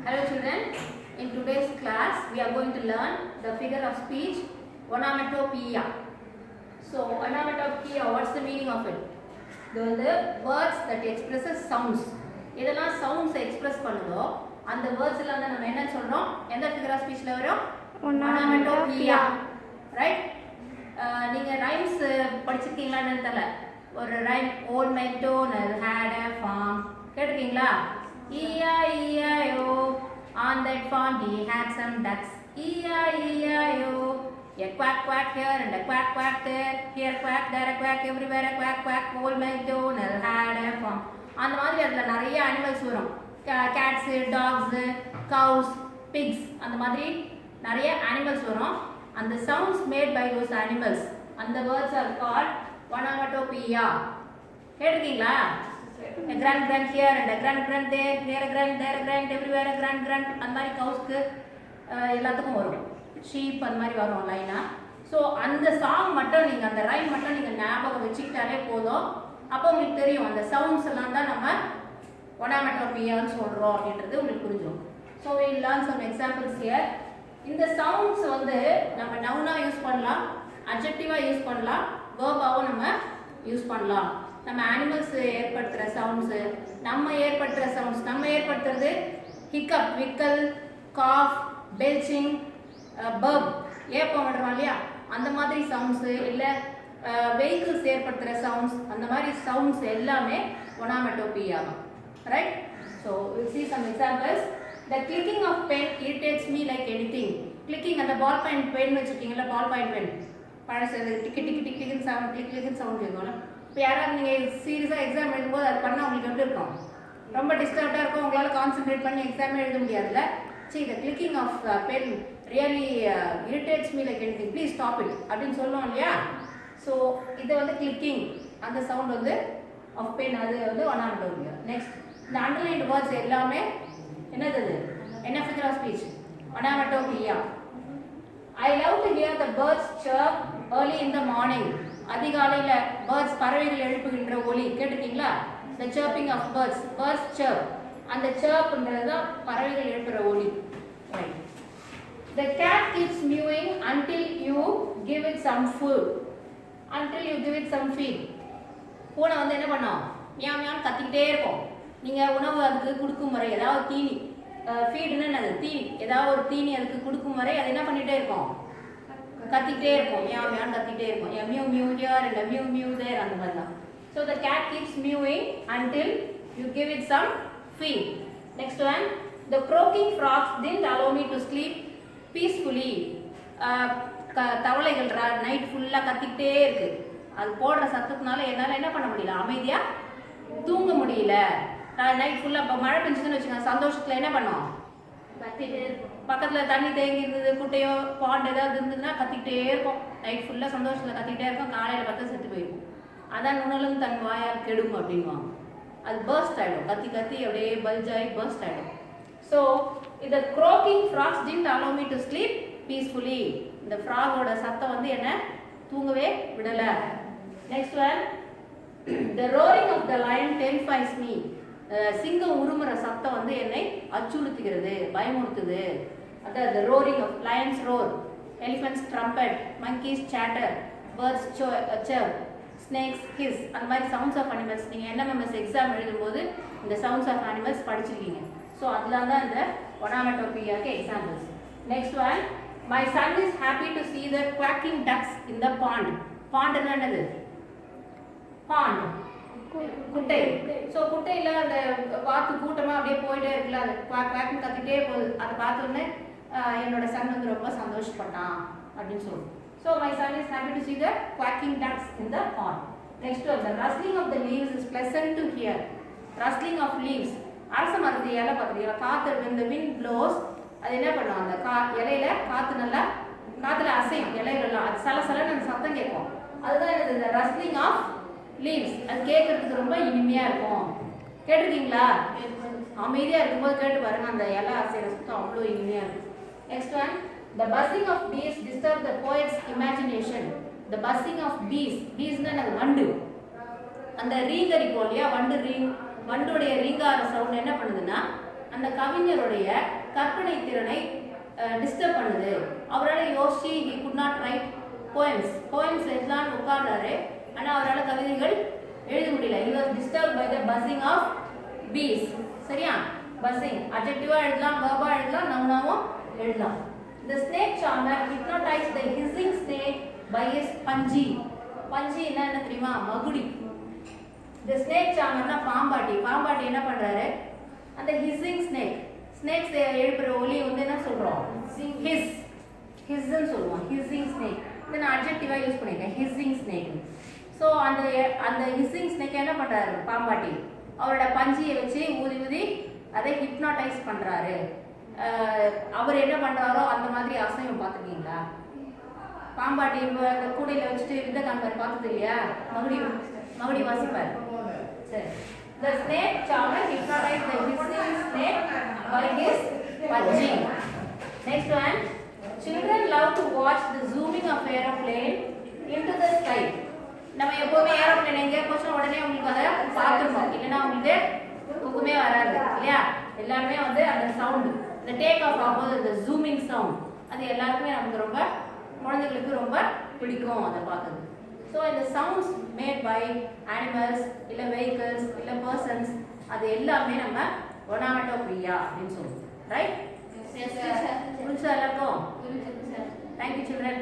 Hello children, in today's class we are going to learn the figure of speech onomatopoeia. So onomatopoeia, what's the meaning of it? The words that expresses sounds. இதெல்லாம் sounds express பண்ணுதோ அந்த words எல்லாம் நம்ம என்ன சொல்றோம்? எந்த figure of speechல வரும்? onomatopoeia. Right? நீங்க rhymes படிச்சிருக்கீங்களான்னு தெரியல. ஒரு rhyme old MacDonald had a farm. கேட்டிருக்கீங்களா? E-I-E-I-O, on that farm he had some ducks. E-I-E-I-O, a quack quack here and a quack quack there, here quack, there a quack, everywhere a quack quack, old MacDonald had a farm. அந்த மாதிரி அதில் நிறைய animals வரும். Ghats, tax, கவுஸ், fix, அந்த மாதிரி நிறைய animals வரும். அந்த sounds made by those animals, அந்த வேர்ட்ஸ் ஆர் கால்ட் onomatopoeia. கேட்டிருக்கீங்களா? A grunt grunt here and a grunt grunt there, here a grunt, there a grunt, everywhere a grunt grunt. அந்த மாதிரி கவுஸ்க்கு எல்லாத்துக்கும் வரும். ஷீப் அந்த மாதிரி வரும் லைனாக. ஸோ அந்த சாங் மட்டும் நீங்கள், அந்த ரைம் மட்டும் நீங்கள் ஞாபகம் வச்சுக்கிட்டாலே போதும். அப்போ உங்களுக்கு தெரியும் அந்த சவுண்ட்ஸ் எல்லாம் தான் நம்ம onomatopoeiaன்னு சொல்கிறோம் அப்படின்றது உங்களுக்கு புரிஞ்சிடும். So we learn some examples here. இந்த சவுண்ட்ஸ் வந்து நம்ம நவுனாக யூஸ் பண்ணலாம், அட்ஜெக்டிவாக யூஸ் பண்ணலாம், வேர்பாகவும் நம்ம யூஸ் பண்ணலாம். நம்ம அனிமல்ஸ் ஏற்படுத்துகிற சவுண்ட்ஸு, நம்ம ஏற்படுத்துகிற சவுண்ட்ஸ், நம்ம ஏற்படுத்துறது ஹிக்கப், விக்கல், காஃப், பெல்ச்சிங், பர்ப், ஏப்பம் விடுறோம் இல்லையா, அந்த மாதிரி சவுண்ட்ஸு, இல்லை வெஹிக்கிள்ஸ் ஏற்படுத்துகிற சவுண்ட்ஸ், அந்த மாதிரி சவுண்ட்ஸ் எல்லாமே onomatopoeia. Right? So we'll see some examples. The clicking of pen irritates me like anything. Clicking, அந்த பால் பாயிண்ட் பென் வச்சுருக்கீங்களா, பால் பாயிண்ட் பென் பழசு, டிக்கி டிக்கி டிக்கி டிக்கின்னு சவுண்ட், கிளிக் கிளிக்குன்னு சவுண்ட் கேட்கும்ல. இப்போ யாராவது நீங்கள் சீரியஸாக எக்ஸாம் எழுதும்போது அது பண்ணால் உங்களுக்கு எப்படி இருக்கும்? ரொம்ப டிஸ்டர்ப்டாக இருக்கும், உங்களால் கான்சென்ட்ரேட் பண்ணி எக்ஸாமே எழுத முடியாதுல்ல. சரி, the clicking of pen really irritates me like anything, please stop it அப்படின்னு சொல்லுவோம் இல்லையா. ஸோ இது வந்து கிளிக்கிங், அந்த சவுண்ட் வந்து ஆஃப் பென், அது வந்து onomatopoeia. நெக்ஸ்ட், இந்த அண்டர்லைன்டு வேர்ட்ஸ் எல்லாமே என்னது? என்ன figure of speech? onomatopoeia. I love to hear the birds chirp early in the morning. அதிகாலையில் பேர்ட்ஸ், பறவைகள் எழுப்புகின்ற ஒலி கேட்டிருக்கீங்களா? the chirping of birds, birds chirp, அந்த chirpன்றது தான் பறவைகள் எழுப்புகிற ஒலி. Right. The cat keeps mewing until you give it some food. Until you give it some feed. பூனை வந்து என்ன பண்ணும்? மியாவ் மியான்னு கத்திக்கிட்டே இருக்கும். நீங்கள் உணவு அதுக்கு கொடுக்கும் வரை, ஏதாவது தீனி, ஃபீடுன்னு அது தீனி, ஏதாவது ஒரு தீனி அதுக்கு கொடுக்கும் வரை அது என்ன பண்ணிகிட்டே இருக்கும்? கத்திக்கிட்டே இருக்கும், மியாவ் மியான்னு கத்திக்கிட்டே இருக்கும். Mew mew here and mew mew there, அந்த மாதிரி தான். So the cat keeps mewing until you give it some feed. Next one, the croaking frogs didn't allow me to sleep peacefully. தவளைகள் நைட் ஃபுல்லாக கத்திக்கிட்டே இருக்கு, அது போடுற சத்தத்தினால என்னால் என்ன பண்ண முடியல, அமைதியாக தூங்க முடியல. நைட் ஃபுல்லாக இப்போ மழை பெஞ்சுதுன்னு வச்சுக்கோங்க, சந்தோஷத்தில் என்ன பண்ணோம்? பக்கத்தில் தண்ணி தேங்கி இருந்தது, குட்டையோ பாண்ட் ஏதாவது இருந்ததுன்னா கத்திக்கிட்டே இருக்கும். நைட் ஃபுல்லாக சந்தோஷத்தில் கத்திக்கிட்டே இருக்கும், காலையில் பார்த்தா செத்து போயிருக்கும். அதான் நுணலும் தன் வாயால் கெடும் அப்படின்வாங்க. அது பர்ஸ்ட் ஆகிடும், கத்தி கத்தி அப்படியே பல்ஜ் ஆகி பர்ஸ்ட் ஆகிடும். ஸோ இந்த க்ரோக்கிங் frogs didn't allow me to sleep peacefully. இந்த ஃப்ராகோட சத்தம் வந்து என்ன தூங்கவே விடலை. Next one, the roaring of the lion terrifies me. சிங்கம் உருமுற சத்தம் வந்து என்னை அச்சுறுத்துகிறது, பயமுறுத்துது. அதான் the roaring of lions roar, elephants trumpet, monkeys chatter, birds chirp, snakes hiss. அந்த மாதிரி சவுண்ட்ஸ் ஆஃப் அனிமல்ஸ் நீங்கள் NMMS எக்ஸாம் எழுதும்போது இந்த சவுண்ட்ஸ் ஆஃப் அனிமல்ஸ் படிச்சிருக்கீங்க. ஸோ அதெல்லாம் தான் இந்த onomatopoeiaக்கு examples. Next one, my son is happy to see the quacking ducks in the pond. பாண்டுன்னா என்னது? பாண்ட், குட்டை. ஸோ குட்டையில் அந்த வாத்து கூட்டமாக அப்படியே போயிட்டே இருக்குல்ல, அது குவாக் குவாக்னு கத்திட்டே போகுது. அதை பார்த்தோன்னே என்னோட சன் வந்து ரொம்ப சந்தோஷப்பட்டான் அப்படின்னு சொல்லுவோம். So my son is happy to see the quacking ducks in the pond. Next one, the rustling of the leaves is pleasant to hear. Rustling of leaves, அரச மரத்து இலை பார்த்துருக்கீங்களா? காற்று, when the wind blows, அது என்ன பண்ணும்? அந்த இலையில காற்று நல்லா, காற்றுல அசையும் இலைகள்லாம், அது சலசலன்னு அந்த சத்தம் கேட்கும். அதுதான் என்னது? the rustling of leaves. அது கேட்கறதுக்கு ரொம்ப இனிமையாக இருக்கும். கேட்டிருக்கீங்களா? அமைதியாக இருக்கும்போது கேட்டு பாருங்க, அந்த இலை அசைகிற சத்தம் அவ்வளோ இனிமையாக இருக்கும். Next one, the buzzing of bees disturb the poet's imagination. The buzzing of bees, beesனா அது வண்டு, அந்த ரீங்கரிப்போம் இல்லையா, வண்டு ரீங், வண்டுடைய ரீங்கார சவுண்ட் என்ன பண்ணுதுன்னா அந்த கவிஞருடைய கற்பனை திறனை டிஸ்டர்ப் பண்ணுது. அவரால் யோசிச்சு he could not write poems எழுதலாம்னு உட்கார்றாரு. ஆனால் அவரால் கவிதைகள் எழுத முடியல. he was disturbed by the buzzing of bees. சரியா? buzzing adjective எழுதலாம், verb எழுதலாம், noun எழுதலாம். the snake charmer hypnotized the hissing snake by his punji. punji என்ன தெரியுமா? மகுடி. the snake charmer பாம்பாட்டி என்ன பண்றாரு? அந்த hissing snakes எழுப்புற ஒலி வந்து என்ன சொல்றோம்? hissன்னு சொல்லுவோம். hissing snake இதை நான் adjective யூஸ் பண்ணிருக்கேன். hissing snake. ஸோ அந்த hissing snake என்ன பண்றாரு? பாம்பாட்டி அவரோட பஞ்சியை வச்சு ஊதி அதை ஹிப்னாடைஸ் பண்றாரு. அவர் என்ன பண்றாரோ அந்த மாதிரி அசைவம் பார்த்துருக்கீங்களா? பாம்பாட்டி அந்த கூடையில வச்சுட்டு வித்த காண்பார், பார்த்தது இல்லையா? மகுடி வாசிப்பார். சரி. The snake charmer hypnotized the hissing snake by his punching. Next one. Children love to watch the zooming of aeroplane into the sky. நம்ம எப்பவுமே ஏரோப்ளேன் எங்க போச்சுனா உடனே உங்களுக்கு அதை பார்த்துருப்போம். இல்லைன்னா உங்களுக்கு தூக்கமே வராது இல்லையா? எல்லாருமே வந்து அந்த சவுண்ட், இந்த டேக் ஆஃப் ஆகும்போது இந்த ஜூமிங் சவுண்ட், அது எல்லாருக்குமே நமக்கு ரொம்ப, குழந்தைகளுக்கு ரொம்ப பிடிக்கும் அதை பார்க்குறது. ஸோ இந்த சவுண்ட்ஸ் மேட் பை அனிமல்ஸ் இல்லை வெஹிக்கிள்ஸ் இல்லை பர்சன்ஸ், அது எல்லாமே நம்ம ஒனாமட்டோபியா அப்படின்னு சொல்லுவோம். ரைட்? புரிஞ்சா எல்லாருக்கும்? Thank you children.